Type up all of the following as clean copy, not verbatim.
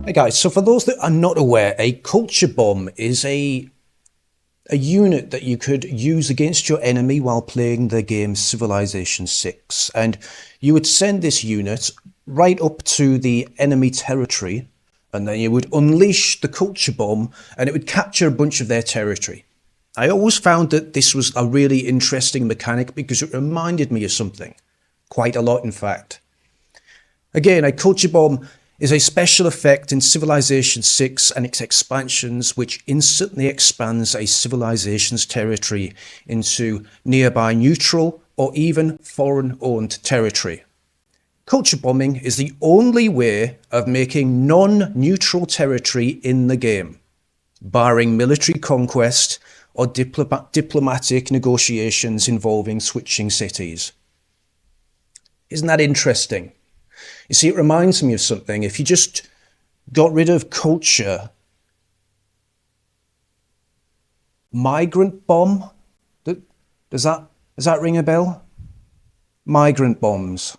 Hey guys, so for those that are not aware, a culture bomb is a unit that you could use against your enemy while playing the game Civilization 6. And you would send this unit right up to the enemy territory, and then you would unleash the culture bomb, and it would capture a bunch of their territory. I always found that this was a really interesting mechanic because it reminded me of something. Quite a lot, in fact. Again, a culture bomb is a special effect in Civilization 6 and its expansions which instantly expands a civilization's territory into nearby neutral or even foreign-owned territory. Culture bombing is the only way of making non-neutral territory in the game, barring military conquest or diplomatic negotiations involving switching cities. Isn't that interesting? You see, it reminds me of something. If you just got rid of culture, migrant bomb, does that ring a bell? Migrant bombs.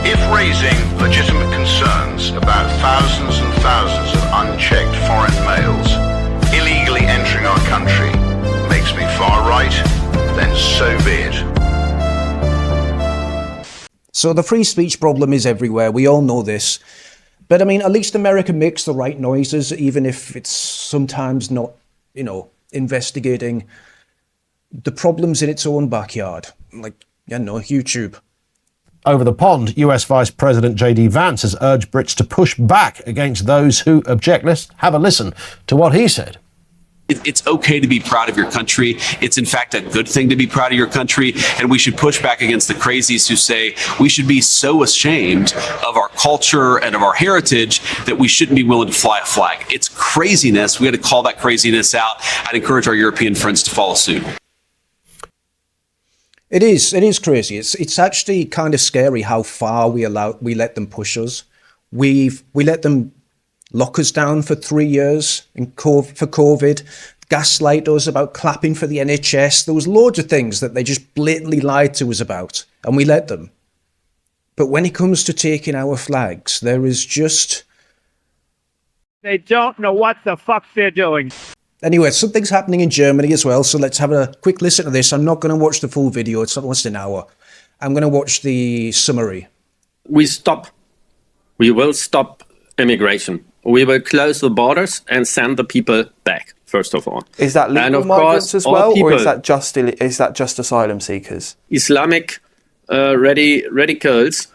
If raising legitimate concerns about thousands and thousands of unchecked foreign males illegally entering our country makes me far right, then so be it. So the free speech problem is everywhere. We all know this. But I mean, at least America makes the right noises, even if it's sometimes not, investigating the problems in its own backyard. Like, YouTube. Over the pond, US Vice President J.D. Vance has urged Brits to push back against those who object. Let's have a listen to what he said. It's okay to be proud of your country. It's in fact a good thing to be proud of your country. And we should push back against the crazies who say we should be so ashamed of our culture and of our heritage that we shouldn't be willing to fly a flag. It's craziness. We got to call that craziness out. I'd encourage our European friends to follow suit. It is crazy. It's actually kind of scary how far we let them push us. We let them lock us down for 3 years for COVID, gaslight us about clapping for the NHS. There was loads of things that they just blatantly lied to us about, and we let them. But when it comes to taking our flags, there is just... They don't know what the fuck they're doing. Anyway, something's happening in Germany as well, so let's have a quick listen to this. I'm not going to watch the full video. It's almost an hour. I'm going to watch the summary. We will stop immigration. We will close the borders and send the people back, first of all. Is that legal migrants as well, or is that just asylum seekers? Islamic radicals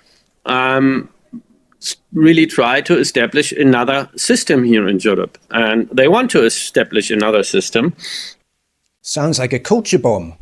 really try to establish another system here in Europe, and they want to establish another system. Sounds like a culture bomb.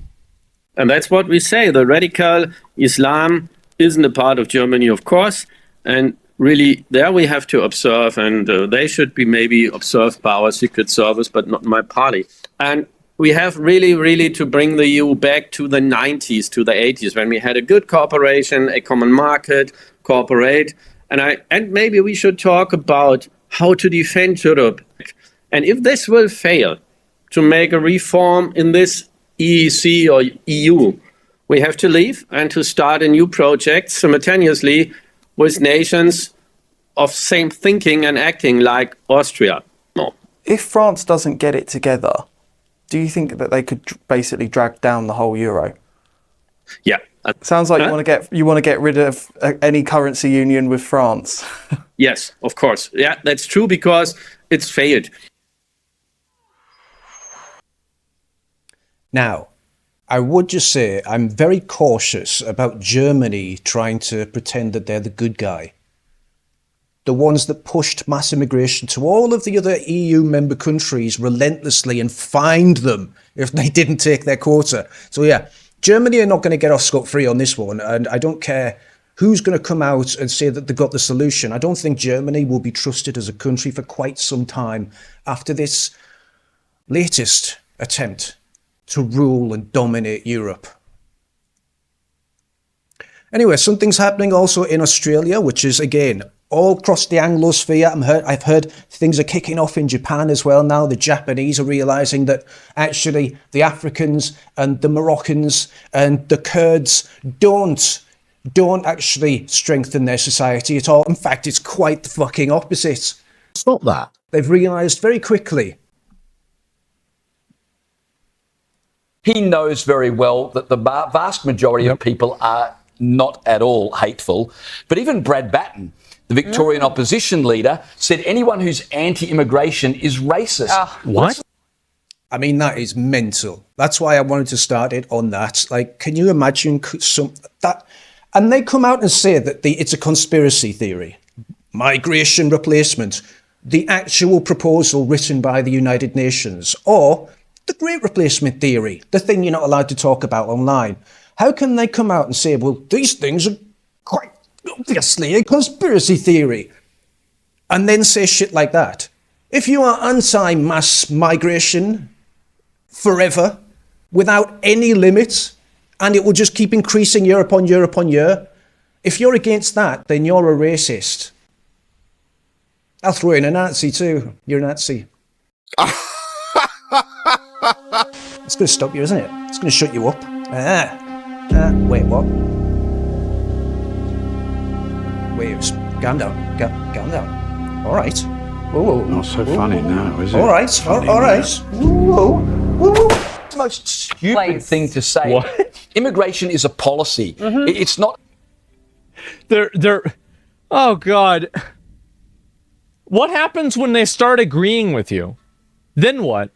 And that's what we say. The radical Islam isn't a part of Germany, of course, and really, there we have to observe, and they should be maybe observed by our Secret Service, but not my party. And we have really to bring the EU back to the 90s, to the 80s, when we had a good cooperation, a common market, cooperate. And maybe we should talk about how to defend Europe. And if this will fail to make a reform in this EEC or EU, we have to leave and to start a new project simultaneously with nations of same thinking and acting like Austria. No. If France doesn't get it together, do you think that they could basically drag down the whole euro? Yeah. Sounds like you want to get rid of any currency union with France. Yes, of course. Yeah, that's true because it's failed. Now, I would just say I'm very cautious about Germany trying to pretend that they're the good guy. The ones that pushed mass immigration to all of the other EU member countries relentlessly and fined them if they didn't take their quota. So yeah, Germany are not going to get off scot-free on this one, and I don't care who's going to come out and say that they've got the solution. I don't think Germany will be trusted as a country for quite some time after this latest attempt to rule and dominate Europe. Anyway, something's happening also in Australia, which is, again, all across the Anglosphere. I've heard things are kicking off in Japan as well now. The Japanese are realizing that actually the Africans and the Moroccans and the Kurds don't actually strengthen their society at all. In fact, it's quite the fucking opposite. Stop that. They've realized very quickly. He knows very well that the vast majority of people are not at all hateful. But even Brad Batten, the Victorian opposition leader, said anyone who's anti-immigration is racist. What? I mean, that is mental. That's why I wanted to start it on that. Like, can you imagine that? And they come out and say that it's a conspiracy theory. Migration replacement. The actual proposal written by the United Nations. Or the Great Replacement Theory, the thing you're not allowed to talk about online. How can they come out and say, well, these things are quite obviously a conspiracy theory, and then say shit like that? If you are anti-mass migration forever, without any limits, and it will just keep increasing year upon year upon year, if you're against that, then you're a racist. I'll throw in a Nazi too. You're a Nazi. It's going to stop you, isn't it? It's going to shut you up. Wait, what? Wait, calm down. Calm down. All right. Whoa. Not so funny now, is it? All right. All right. Whoa. It's the most stupid thing to say. What? Immigration is a policy. It's not. They're. Oh God. What happens when they start agreeing with you? Then what?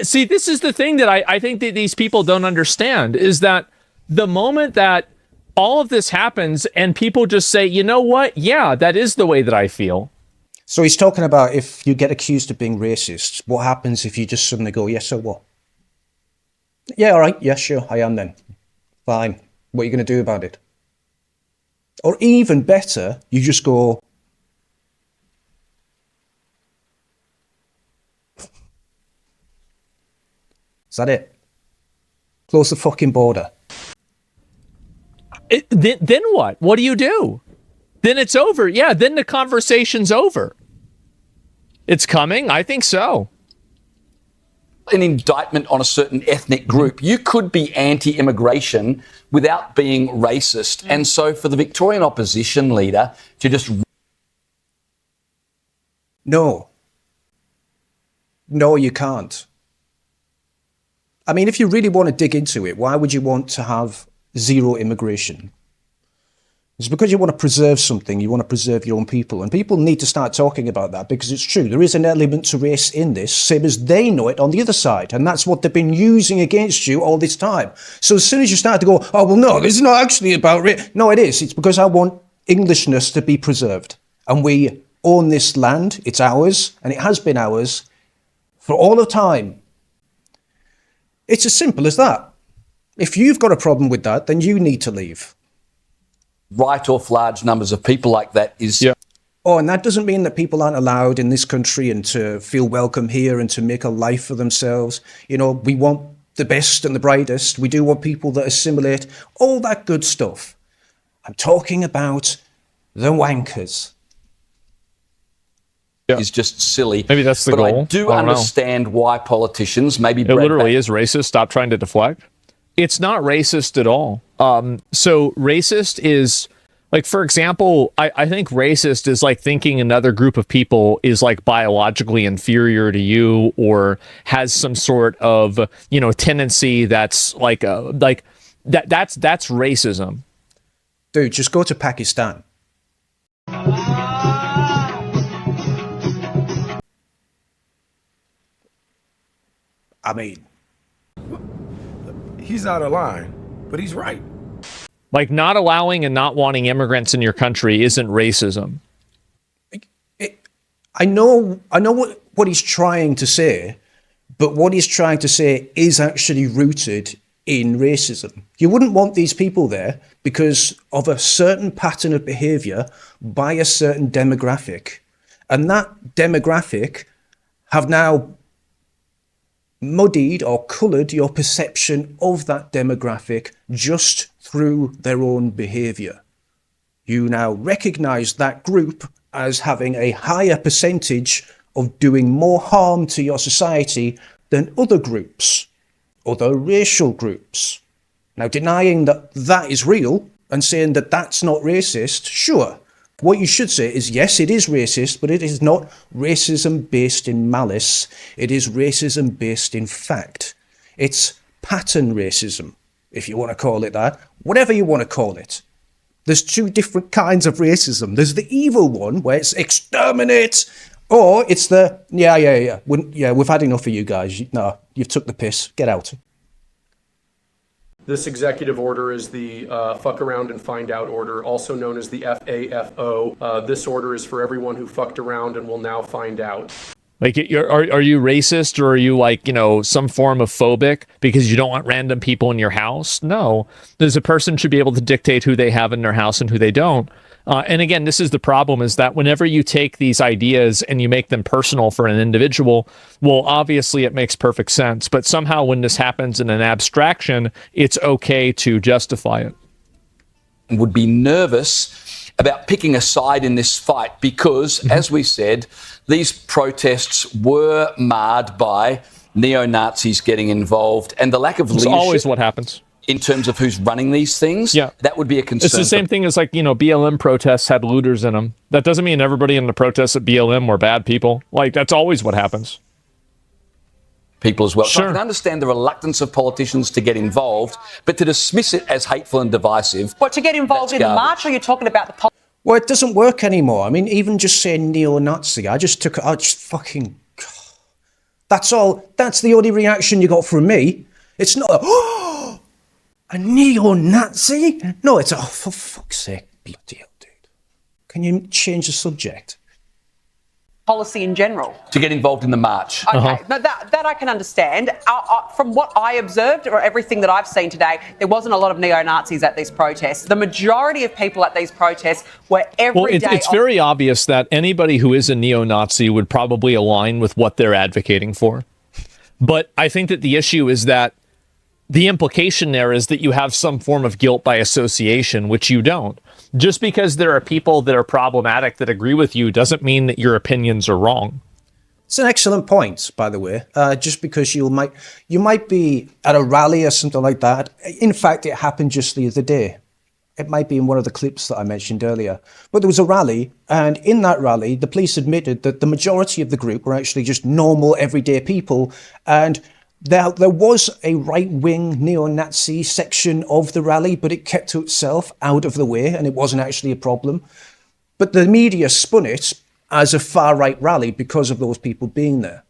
See, this is the thing that I think that these people don't understand, is that the moment that all of this happens and people just say, you know what? Yeah, that is the way that I feel. So he's talking about if you get accused of being racist, what happens if you just suddenly go, yes, so what? Yeah, all right. Yeah, sure, I am then. Fine. What are you going to do about it? Or even better, you just go, is that it? Close the fucking border. Then what? What do you do? Then it's over. Yeah, then the conversation's over. It's coming? I think so. An indictment on a certain ethnic group. You could be anti-immigration without being racist. And so for the Victorian opposition leader to just... No, you can't. I mean, if you really want to dig into it, why would you want to have zero immigration? It's because you want to preserve something. You want to preserve your own people. And people need to start talking about that, because it's true. There is an element to race in this, same as they know it on the other side. And that's what they've been using against you all this time. So as soon as you start to go, oh, well, no, this is not actually about race. No, it is. It's because I want Englishness to be preserved. And we own this land. It's ours. And it has been ours for all of time. It's as simple as that. If you've got a problem with that, then you need to leave. Write off large numbers of people like that is... Yeah. Oh, and that doesn't mean that people aren't allowed in this country and to feel welcome here and to make a life for themselves. You know, we want the best and the brightest. We do want people that assimilate, all that good stuff. I'm talking about the wankers. is just silly. Maybe that's the but goal. I do I don't know. understand why politicians, maybe It Brad literally is racist. Stop trying to deflect. It's not racist at all. So racist is, like, for example, I think racist is like thinking another group of people is like biologically inferior to you or has some sort of, tendency that's like that's racism. Dude, just go to Pakistan. I mean, He's out of line, but he's right. Like, not allowing and not wanting immigrants in your country isn't racism. I know what he's trying to say, but what he's trying to say is actually rooted in racism. You wouldn't want these people there because of a certain pattern of behavior by a certain demographic. And that demographic have now muddied or coloured your perception of that demographic just through their own behaviour. You now recognize that group as having a higher percentage of doing more harm to your society than other groups, other racial groups. Now, denying that that is real and saying that that's not racist, sure. What you should say is, yes, it is racist, but it is not racism based in malice. It is racism based in fact. It's pattern racism, if you want to call it that, whatever you want to call it. There's two different kinds of racism. There's the evil one, where it's exterminate, or it's the, we've had enough of you guys. No, you've took the piss. Get out. This executive order is the fuck around and find out order, also known as the FAFO. This order is for everyone who fucked around and will now find out. Like, are you racist, or are you like, some form of phobic because you don't want random people in your house? No, there's a person should be able to dictate who they have in their house and who they don't. And again, this is the problem, is that whenever you take these ideas and you make them personal for an individual, well, obviously it makes perfect sense. But somehow when this happens in an abstraction, it's okay to justify it. Would be nervous about picking a side in this fight because, as we said, these protests were marred by neo-Nazis getting involved and the lack of leadership. It's always what happens. In terms of who's running these things, that would be a concern. It's the same thing as BLM protests had looters in them. That doesn't mean everybody in the protests at BLM were bad people. Like, that's always what happens. People as well. Sure. So I can understand the reluctance of politicians to get involved, but to dismiss it as hateful and divisive. What, to get involved in the march, or you're talking about the Well, it doesn't work anymore. I mean, even just saying neo-Nazi, I just fucking... That's all. That's the only reaction you got from me. It's not a neo-Nazi? No, it's for fuck's sake, bloody hell, dude. Can you change the subject? policy in general? To get involved in the march. Okay, no, that I can understand. From what I observed, or everything that I've seen today, there wasn't a lot of neo-Nazis at these protests. The majority of people at these protests were every day... It's very obvious that anybody who is a neo-Nazi would probably align with what they're advocating for. But I think that the issue is that the implication there is that you have some form of guilt by association, which you don't. Just because there are people that are problematic that agree with you doesn't mean that your opinions are wrong. It's an excellent point, by the way. Just because you might be at a rally or something like that. In fact, it happened just the other day. It might be in one of the clips that I mentioned earlier. But there was a rally, and in that rally, the police admitted that the majority of the group were actually just normal, everyday people, and there was a right-wing neo-Nazi section of the rally, but it kept to itself out of the way, and it wasn't actually a problem. But the media spun it as a far-right rally because of those people being there.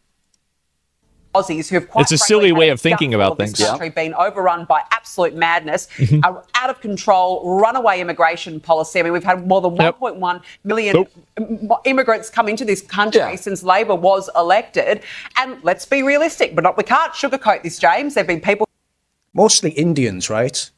Aussies who have quite it's a silly way of thinking about things. Country been overrun by absolute madness, out of control, runaway immigration policy. I mean, we've had more than 1.1 million immigrants come into this country since Labor was elected. And let's be realistic, but we can't sugarcoat this, James. There've been people, mostly Indians, right?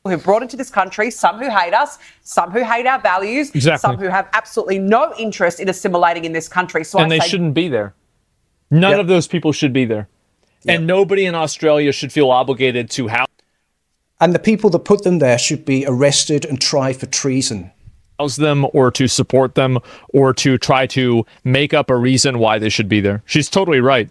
who've brought into this country, some who hate us, some who hate our values, some who have absolutely no interest in assimilating in this country. So and they shouldn't be there. None of those people should be there. And nobody in Australia should feel obligated to house. And the people that put them there should be arrested and tried for treason. House them, or to support them, or to try to make up a reason why they should be there. She's totally right.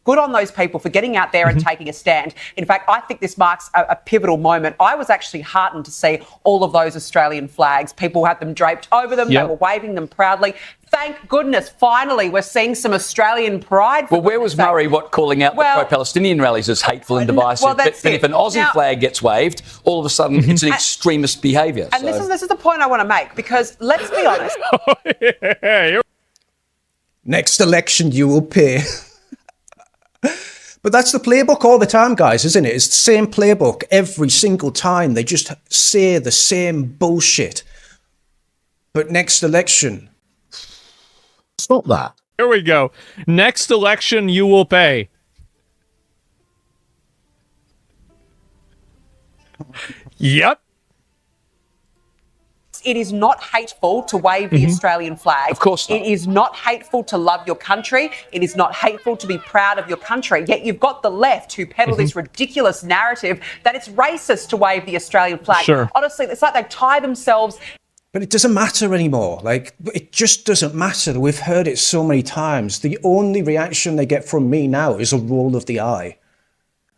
Good on those people for getting out there and taking a stand. In fact, I think this marks a pivotal moment. I was actually heartened to see all of those Australian flags. People had them draped over them. They were waving them proudly. Thank goodness, finally, we're seeing some Australian pride. Well, where was Murray calling out the pro-Palestinian rallies as hateful and divisive? Well, but if an Aussie flag gets waved, all of a sudden it's an extremist behaviour. And this is the point I want to make, because let's be honest. Next election, you will pay. But that's the playbook all the time, guys, isn't it? It's the same playbook every single time. They just say the same bullshit. But next election... Stop that. Here we go. Next election, you will pay. Yep. rights. It is not hateful to wave the Australian flag. Of course not. It is not hateful to love your country. It is not hateful to be proud of your country. Yet you've got the left who peddle this ridiculous narrative that it's racist to wave the Australian flag. Sure. Honestly, it's like they tie themselves. But it doesn't matter anymore. Like, it just doesn't matter. We've heard it so many times. The only reaction they get from me now is a roll of the eye.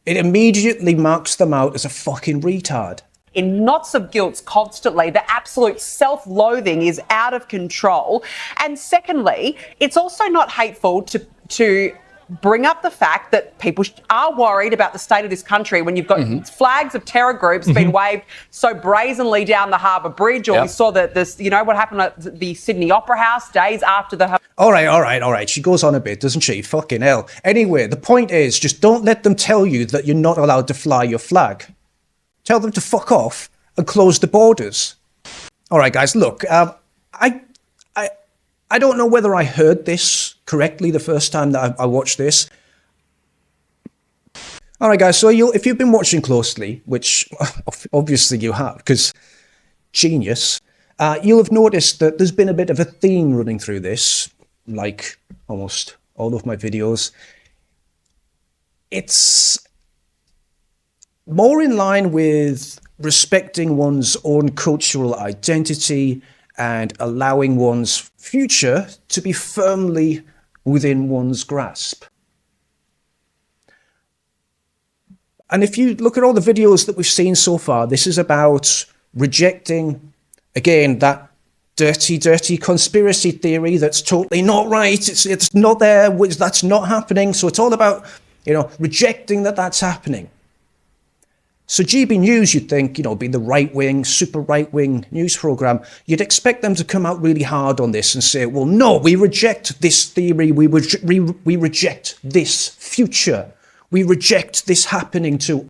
It immediately marks them out as a fucking retard. In knots of guilt constantly. The absolute self-loathing is out of control. And secondly, it's also not hateful to bring up the fact that people are worried about the state of this country when you've got flags of terror groups being waved so brazenly down the Harbour Bridge, or we saw that this, you know, what happened at the Sydney Opera House days after the... All right. She goes on a bit, doesn't she? Fucking hell. Anyway, the point is, just don't let them tell you that you're not allowed to fly your flag. Tell them to fuck off and close the borders. All right, guys, look, I don't know whether I heard this correctly the first time that I watched this. All right, guys, so if you've been watching closely, which obviously you have, because genius, you'll have noticed that there's been a bit of a theme running through this, like almost all of my videos. It's more in line with respecting one's own cultural identity and allowing one's future to be firmly within one's grasp. And if you look at all the videos that we've seen so far, this is about rejecting, again, that dirty conspiracy theory that's totally not right. It's not there. That's not happening. So it's all about, you know, rejecting that that's happening. So GB News, you'd think, you know, being the right-wing, super right-wing news program, you'd expect them to come out really hard on this and say, well, no, we reject this theory. We reject this future. We reject this happening to...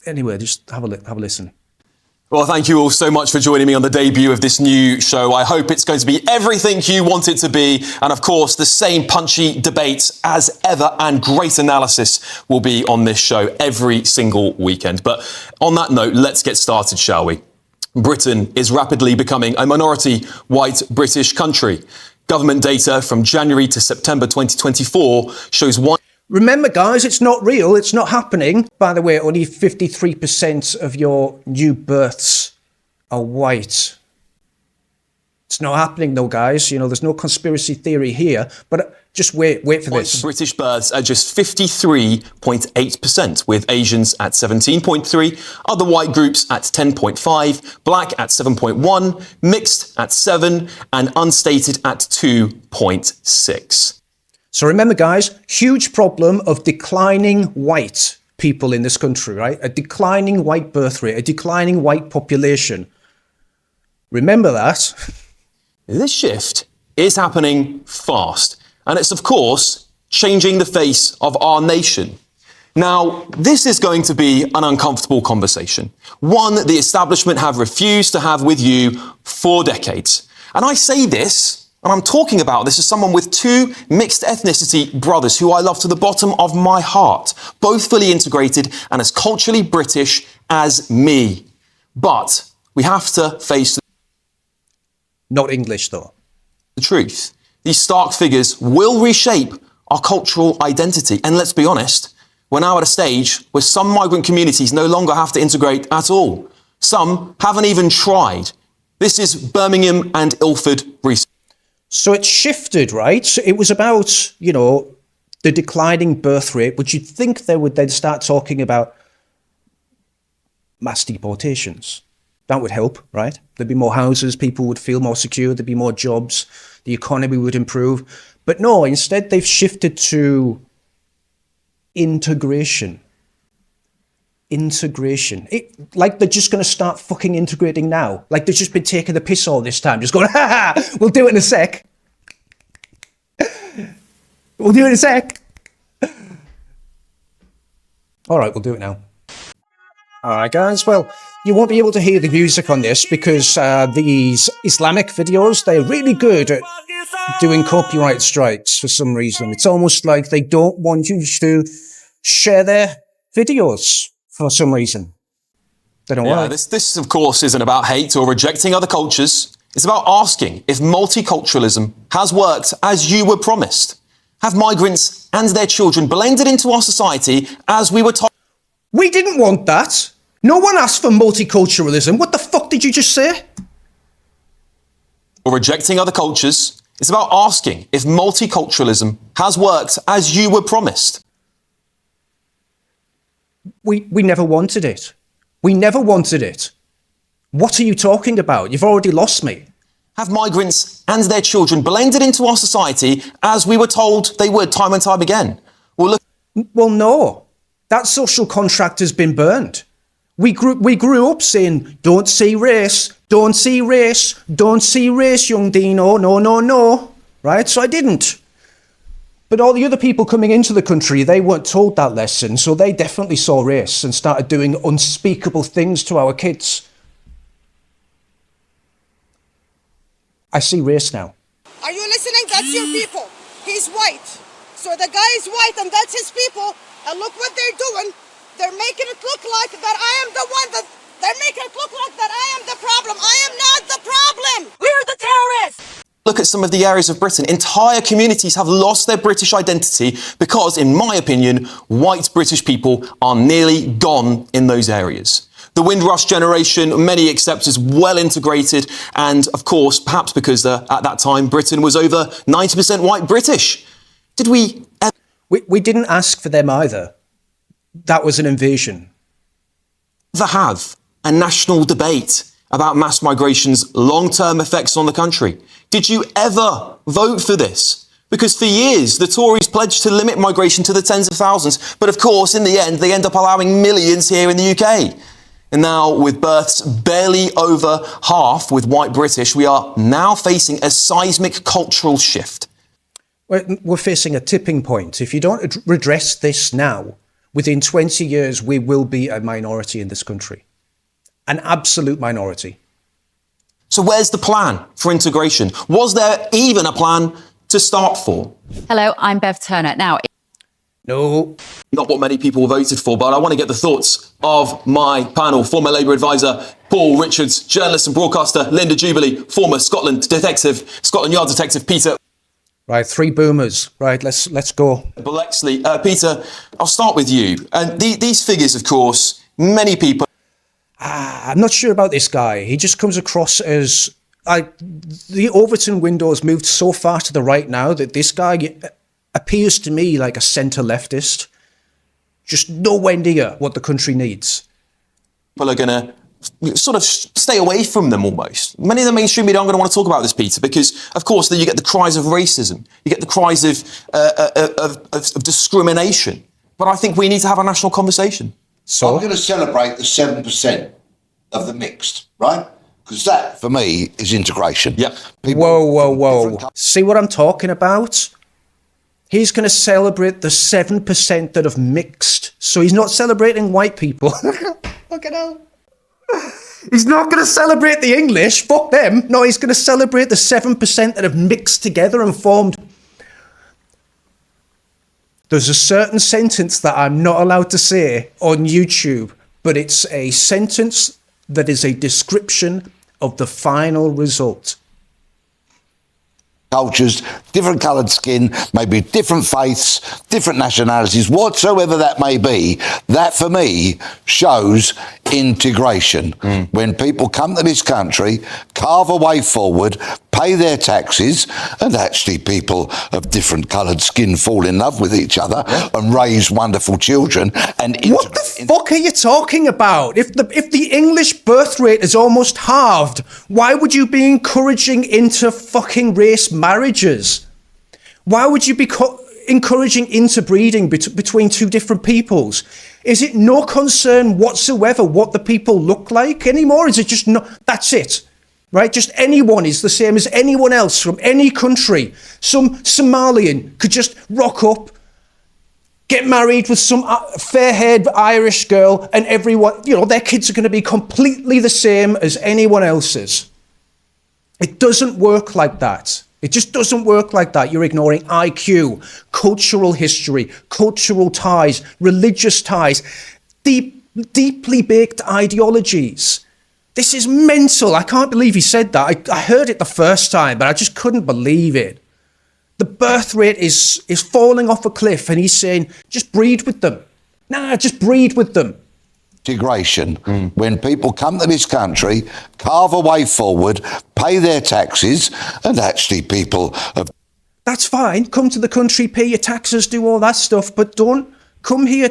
Anyway, just have a listen. Well, thank you all so much for joining me on the debut of this new show. I hope it's going to be everything you want it to be. And of course, the same punchy debates as ever and great analysis will be on this show every single weekend. But on that note, let's get started, shall we? Britain is rapidly becoming a minority white British country. Government data from January to September 2024 shows one... Remember, guys, it's not real. It's not happening. By the way, only 53% of your new births are white. It's not happening, though, guys. You know, there's no conspiracy theory here. But just wait for this. British births are just 53.8%, with Asians at 17.3%, other white groups at 10.5%, black at 7.1%, mixed at 7%, and unstated at 2.6%. So remember, guys, huge problem of declining white people in this country, right? A declining white birth rate, a declining white population. Remember that. This shift is happening fast, and it's, of course, changing the face of our nation. Now, this is going to be an uncomfortable conversation, one that the establishment have refused to have with you for decades. And I say this, and I'm talking about this as someone with two mixed ethnicity brothers who I love to the bottom of my heart, both fully integrated and as culturally British as me. But we have to face not English, though. The truth. These stark figures will reshape our cultural identity. And let's be honest, we're now at a stage where some migrant communities no longer have to integrate at all. Some haven't even tried. This is Birmingham and Ilford research. So it's shifted, right? So it was about, you know, the declining birth rate, which you'd think they would then start talking about mass deportations. That would help, right? There'd be more houses, people would feel more secure, there'd be more jobs, the economy would improve. But no, instead they've shifted to integration. Integration. Like they're just going to start fucking integrating now. Like they've just been taking the piss all this time. Just going, ha ha, we'll do it in a sec. We'll do it in a sec. All right, we'll do it now. All right, guys. Well, you won't be able to hear the music on this because these Islamic videos, they're really good at doing copyright strikes for some reason. It's almost like they don't want you to share their videos for some reason. Don't know Yeah, why. this, of course, isn't about hate or rejecting other cultures. It's about asking if multiculturalism has worked as you were promised. Have migrants and their children blended into our society as we were told? We didn't want that. No one asked for multiculturalism. What the fuck did you just say? Or rejecting other cultures. It's about asking if multiculturalism has worked as you were promised. We never wanted it. We never wanted it. What are you talking about? You've already lost me. Have migrants and their children blended into our society as we were told they would time and time again? Well, no. That social contract has been burned. We grew up saying, don't see race, don't see race, don't see race, young Dino, no, no, no. Right? So I didn't. But all the other people coming into the country, they weren't told that lesson, so they definitely saw race and started doing unspeakable things to our kids. I see race now. Are you listening? That's your people. He's white. So the guy is white and that's his people. And look what they're doing. They're making it look like that I am the one that... They're making it look like that I am the problem. I am not the problem. We're the terrorists. Look at some of the areas of Britain. Entire communities have lost their British identity because, in my opinion, white British people are nearly gone in those areas. The Windrush generation, many accept as well integrated, and of course, perhaps because at that time Britain was over 90% white British. Did we ever... We didn't ask for them either. That was an invasion. Have a national debate about mass migration's long-term effects on the country? Did you ever vote for this? Because for years, the Tories pledged to limit migration to the tens of thousands. But of course, in the end, they end up allowing millions here in the UK. And now, with births barely over half with white British, we are now facing a seismic cultural shift. We're facing a tipping point. If you don't redress this now, within 20 years, we will be a minority in this country. An absolute minority. So where's the plan for integration? Was there even a plan to start for? Hello, I'm Bev Turner. Now, no. Not what many people voted for, but I want to get the thoughts of my panel. Former Labour advisor Paul Richards, journalist and broadcaster Linda Jubilee, former Scotland Yard detective Peter. Right, three boomers. Right, let's go. Bexley. Peter, I'll start with you. And these figures, of course, many people... I'm not sure about this guy. He just comes across as... the Overton window has moved so far to the right now that this guy appears to me like a centre leftist. Just nowhere near what the country needs. People are going to sort of stay away from them almost. Many of the mainstream media aren't going to want to talk about this, Peter, because, of course, you get the cries of racism. You get the cries of discrimination. But I think we need to have a national conversation. So I'm going to celebrate the 7% of the mixed, right? Because that, for me, is integration. Yep. Whoa. See what I'm talking about? He's going to celebrate the 7% that have mixed. So he's not celebrating white people. Fucking hell. He's not going to celebrate the English. Fuck them. No, he's going to celebrate the 7% that have mixed together and formed... There's a certain sentence that I'm not allowed to say on YouTube, but it's a sentence that is a description of the final result. Cultures, different coloured skin, maybe different faiths, different nationalities, whatsoever that may be, that for me shows integration. When people come to this country, carve a way forward, pay their taxes, and actually people of different coloured skin fall in love with each other and raise wonderful children. And what the fuck are you talking about? If the English birth rate is almost halved, why would you be encouraging inter fucking race marriages? Why would you be encouraging interbreeding between two different peoples? Is it no concern whatsoever what the people look like anymore? Is it just not? That's it. Right? Just anyone is the same as anyone else from any country. Some Somalian could just rock up, get married with some fair-haired Irish girl, and everyone, their kids are going to be completely the same as anyone else's. It doesn't work like that. It just doesn't work like that. You're ignoring IQ, cultural history, cultural ties, religious ties, deep deeply baked ideologies. This is mental. I can't believe he said that. I heard it the first time, but I just couldn't believe it. The birth rate is falling off a cliff, and he's saying, just breed with them. Nah, just breed with them. Integration. When people come to this country, carve a way forward, pay their taxes, and actually people have... That's fine. Come to the country, pay your taxes, do all that stuff, but don't come here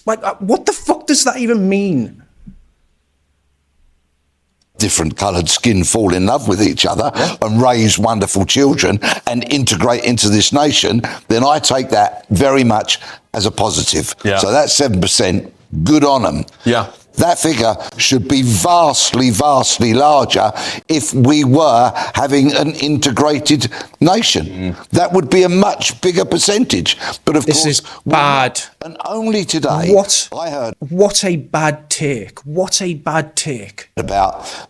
what the fuck does that even mean? Different coloured skin fall in love with each other and raise wonderful children and integrate into this nation, then I take that very much as a positive. Yeah. So that's 7%. Good on them. Yeah. That figure should be vastly, vastly larger if we were having an integrated nation. That would be a much bigger percentage. But of This course, is bad. And only today, I heard what a bad take. What a bad take. about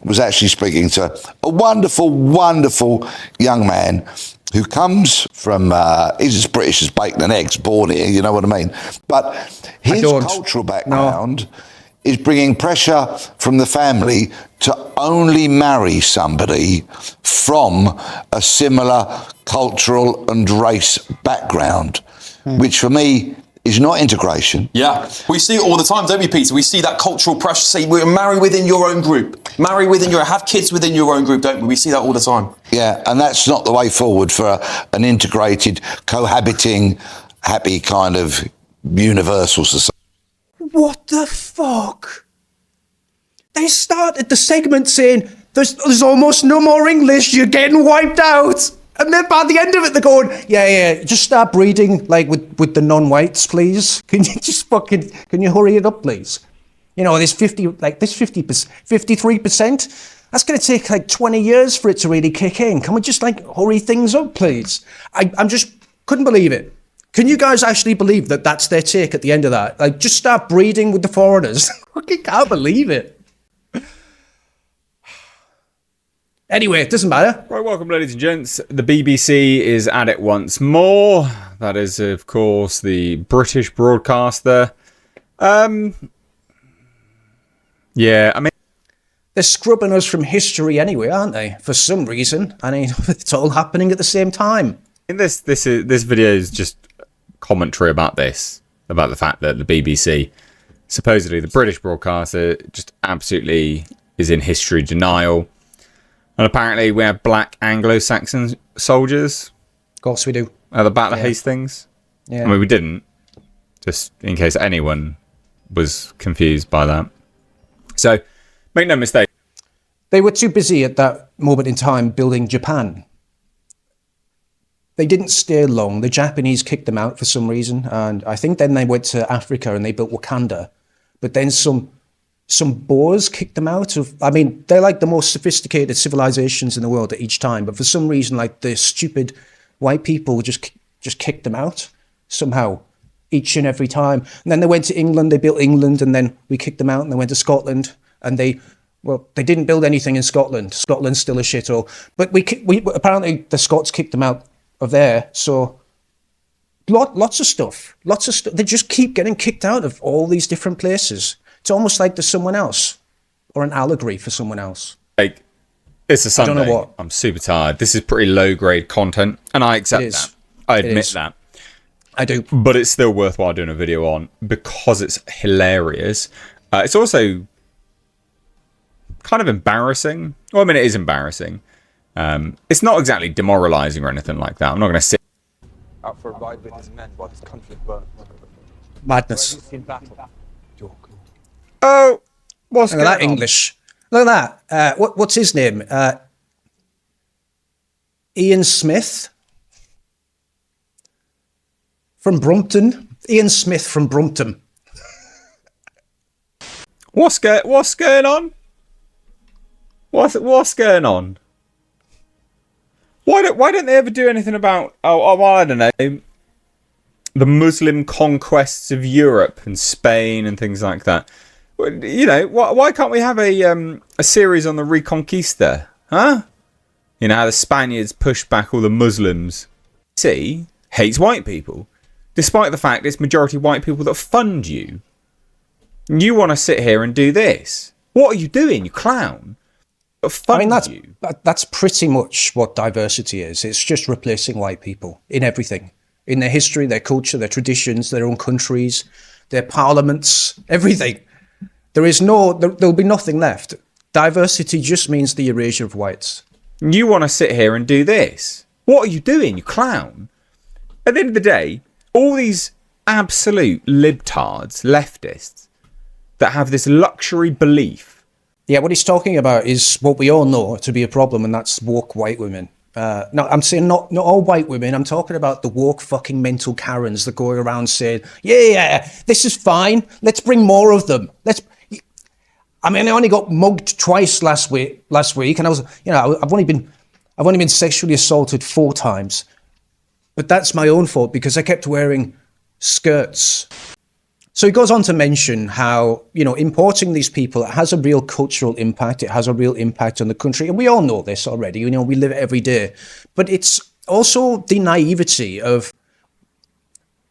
was actually speaking to a wonderful, wonderful young man who comes from, he's as British as bacon and eggs, born here, you know what I mean? But his cultural background is bringing pressure from the family to only marry somebody from a similar cultural and race background, which for me is not integration. Yeah, we see it all the time, don't we, Peter? We see that cultural pressure, say, marry within your own group, have kids within your own group, don't we? We see that all the time. Yeah, and that's not the way forward for an integrated, cohabiting, happy kind of universal society. What the fuck? They started the segment saying, there's almost no more English, you're getting wiped out. And then by the end of it, they're going, yeah, just start breeding, like, with the non-whites, please. Can you just can you hurry it up, please? You know, this 53%, that's going to take, like, 20 years for it to really kick in. Can we just, like, hurry things up, please? I'm just, couldn't believe it. Can you guys actually believe that that's their take at the end of that? Like, just start breeding with the foreigners. I can't believe it. Anyway, it doesn't matter. Right, welcome, ladies and gents. The BBC is at it once more. That is, of course, the British broadcaster. Yeah, I mean... They're scrubbing us from history anyway, aren't they? For some reason. I mean, it's all happening at the same time. This video is just commentary about this, about the fact that the BBC, supposedly the British broadcaster, just absolutely is in history denial. And apparently we have black Anglo-Saxon soldiers. Of course we do. At the Battle of Hastings. Yeah. I mean, we didn't. Just in case anyone was confused by that. So, make no mistake. They were too busy at that moment in time building Japan. They didn't stay long. The Japanese kicked them out for some reason. And I think then they went to Africa and they built Wakanda. But then some Boers kicked them out of... I mean, they're like the most sophisticated civilizations in the world at each time. But for some reason, like, the stupid white people just kicked them out somehow, each and every time. And then they went to England, they built England, and then we kicked them out, and they went to Scotland, and they didn't build anything in Scotland. Scotland's still a shithole. But we apparently the Scots kicked them out of there, so... Lots of stuff. They just keep getting kicked out of all these different places. It's almost like there's someone else, or an allegory for someone else. Like, it's a Sunday. I don't know what. I'm super tired. This is pretty low-grade content, and I accept that. I admit that. I do. But it's still worthwhile doing a video on, because it's hilarious. It's also kind of embarrassing. Well, I mean, it is embarrassing. It's not exactly demoralising or anything like that. I'm not going to sit out for a ride with his men while this conflict burns. Madness. Oh, what's Look at that English. Look at that. What's his name? Ian Smith from Brumpton. Ian Smith from Brumpton. What's going on? What's going on? Why don't they ever do anything about I don't know, the Muslim conquests of Europe and Spain and things like that? You know, why can't we have a series on the Reconquista? Huh? You know, how the Spaniards pushed back all the Muslims. See, hates white people, despite the fact it's majority white people that fund you. You want to sit here and do this. What are you doing, you clown? I mean, that's pretty much what diversity is. It's just replacing white people in everything. In their history, their culture, their traditions, their own countries, their parliaments, everything. There'll be nothing left. Diversity just means the erasure of whites. You want to sit here and do this. What are you doing, you clown? At the end of the day, all these absolute libtards, leftists, that have this luxury belief. Yeah, what he's talking about is what we all know to be a problem, and that's woke white women. No, I'm saying not all white women. I'm talking about the woke fucking mental Karens that go around saying, yeah, this is fine. Let's bring more of them. I mean, I only got mugged twice last week, and I was, I've only been sexually assaulted 4 times, but that's my own fault because I kept wearing skirts. So he goes on to mention how, importing these people has a real cultural impact. It has a real impact on the country. And we all know this already. We live it every day. But it's also the naivety of,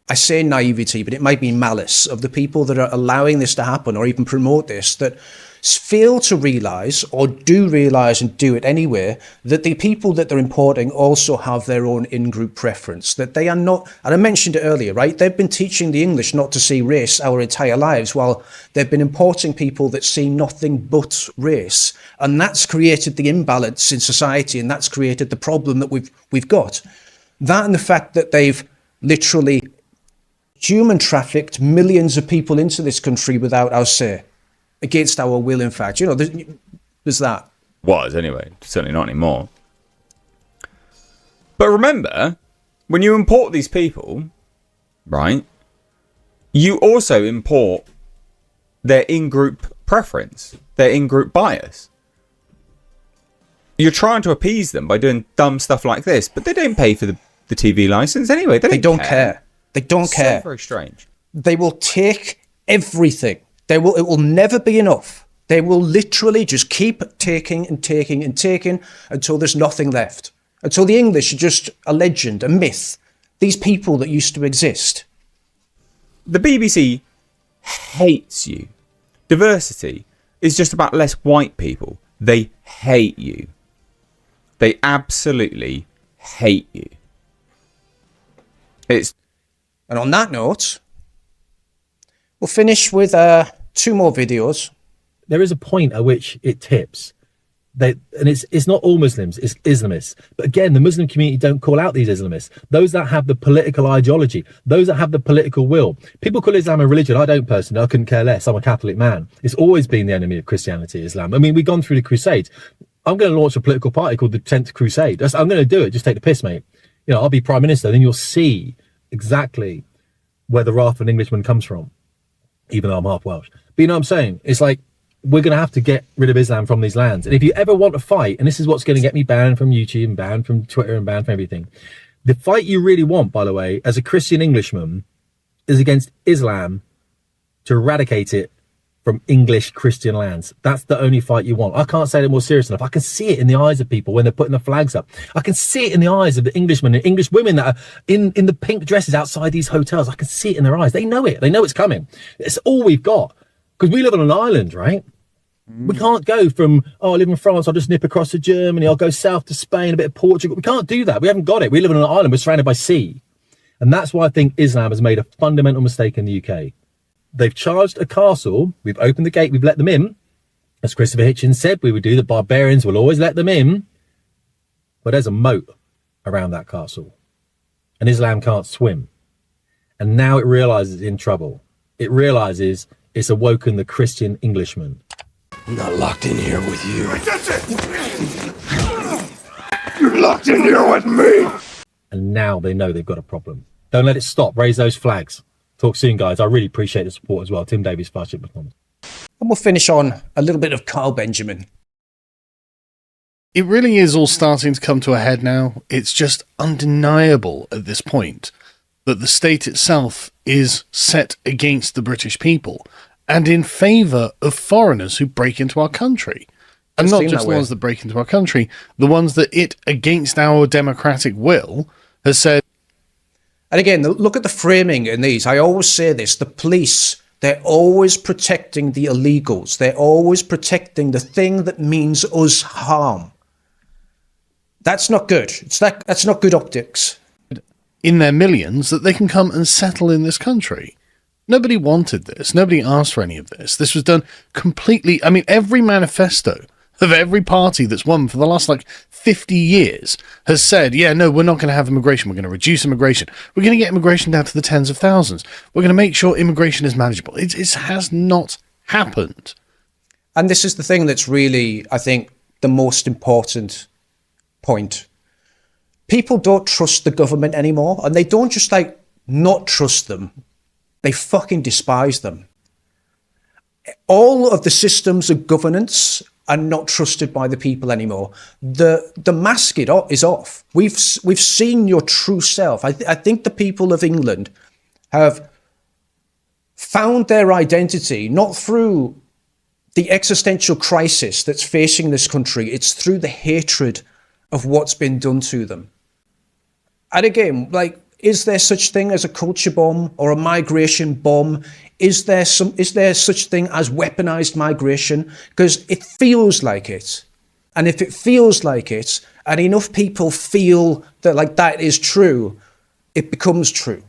I say naivety, but it might be malice of the people that are allowing this to happen or even promote this, that fail to realize or do realize and do it anyway, that the people that they're importing also have their own in-group preference, that they are not, and I mentioned it earlier, right? They've been teaching the English not to see race our entire lives, while they've been importing people that see nothing but race. And that's created the imbalance in society, and that's created the problem that we've got. That and the fact that they've literally human trafficked millions of people into this country without our say, against our will, in fact. There's that. Was, anyway. Certainly not anymore. But remember, when you import these people, right, you also import their in-group preference, their in-group bias. You're trying to appease them by doing dumb stuff like this, but they don't pay for the TV license anyway. They don't care. They don't care. So very strange. They will take everything. It will never be enough. They will literally just keep taking and taking and taking until there's nothing left. Until the English are just a legend, a myth. These people that used to exist. The BBC hates you. Diversity is just about less white people. They hate you. They absolutely hate you. And on that note, we'll finish with 2 more videos. There is a point at which it tips. And it's not all Muslims, it's Islamists. But again, the Muslim community don't call out these Islamists. Those that have the political ideology, those that have the political will. People call Islam a religion. I don't personally. I couldn't care less. I'm a Catholic man. It's always been the enemy of Christianity, Islam. I mean, we've gone through the Crusades. I'm going to launch a political party called the 10th Crusade. I'm going to do it. Just take the piss, mate. I'll be Prime Minister. Then you'll see exactly where the wrath of an Englishman comes from, even though I'm half Welsh. But you know what I'm saying? It's like, we're going to have to get rid of Islam from these lands. And if you ever want to fight, and this is what's going to get me banned from YouTube and banned from Twitter and banned from everything, the fight you really want, by the way, as a Christian Englishman, is against Islam to eradicate it from English Christian lands. That's the only fight you want. I can't say it more serious enough. I can see it in the eyes of people when they're putting the flags up. I can see it in the eyes of the Englishmen and English women that are in the pink dresses outside these hotels. I can see it in their eyes. They know it. They know it's coming. It's all we've got. Because we live on an island, right? We can't go from, I live in France, I'll just nip across to Germany, I'll go south to Spain, a bit of Portugal. We can't do that. We haven't got it. We live on an island. We're surrounded by sea. And that's why I think Islam has made a fundamental mistake in the UK. They've charged a castle. We've opened the gate. We've let them in. As Christopher Hitchens said, we would do. The barbarians will always let them in. But there's a moat around that castle. And Islam can't swim. And now it realizes it's in trouble. It realizes it's awoken the Christian Englishman. I'm not locked in here with you. You're locked in here with me. And now they know they've got a problem. Don't let it stop. Raise those flags. Talk soon, guys. I really appreciate the support as well. Tim Davies, Starship Performance. And we'll finish on a little bit of Carl Benjamin. It really is all starting to come to a head now. It's just undeniable at this point that the state itself is set against the British people and in favour of foreigners who break into our country. And not just the ones that break into our country, the ones that it, against our democratic will, has said. And again, look at the framing in these. I always say this, the police They're always protecting the illegals. They're always protecting the thing that means us harm. That's not good. That's not good optics. In their millions, that they can come and settle in this country. Nobody wanted this. Nobody asked for any of this. This was done completely. I mean, every manifesto of every party that's won for the last 50 years has said, yeah, no, we're not going to have immigration. We're going to reduce immigration. We're going to get immigration down to the tens of thousands. We're going to make sure immigration is manageable. It has not happened. And this is the thing that's really, I think, the most important point. People don't trust the government anymore, and they don't just not trust them. They fucking despise them. All of the systems of governance are not trusted by the people anymore. The mask is off. We've seen your true self. I think the people of England have found their identity not through the existential crisis that's facing this country. It's through the hatred of what's been done to them. And again, is there such thing as a culture bomb or a migration bomb? Is there such thing as weaponized migration? Because it feels like it. And if it feels like it, and enough people feel that that is true, it becomes true.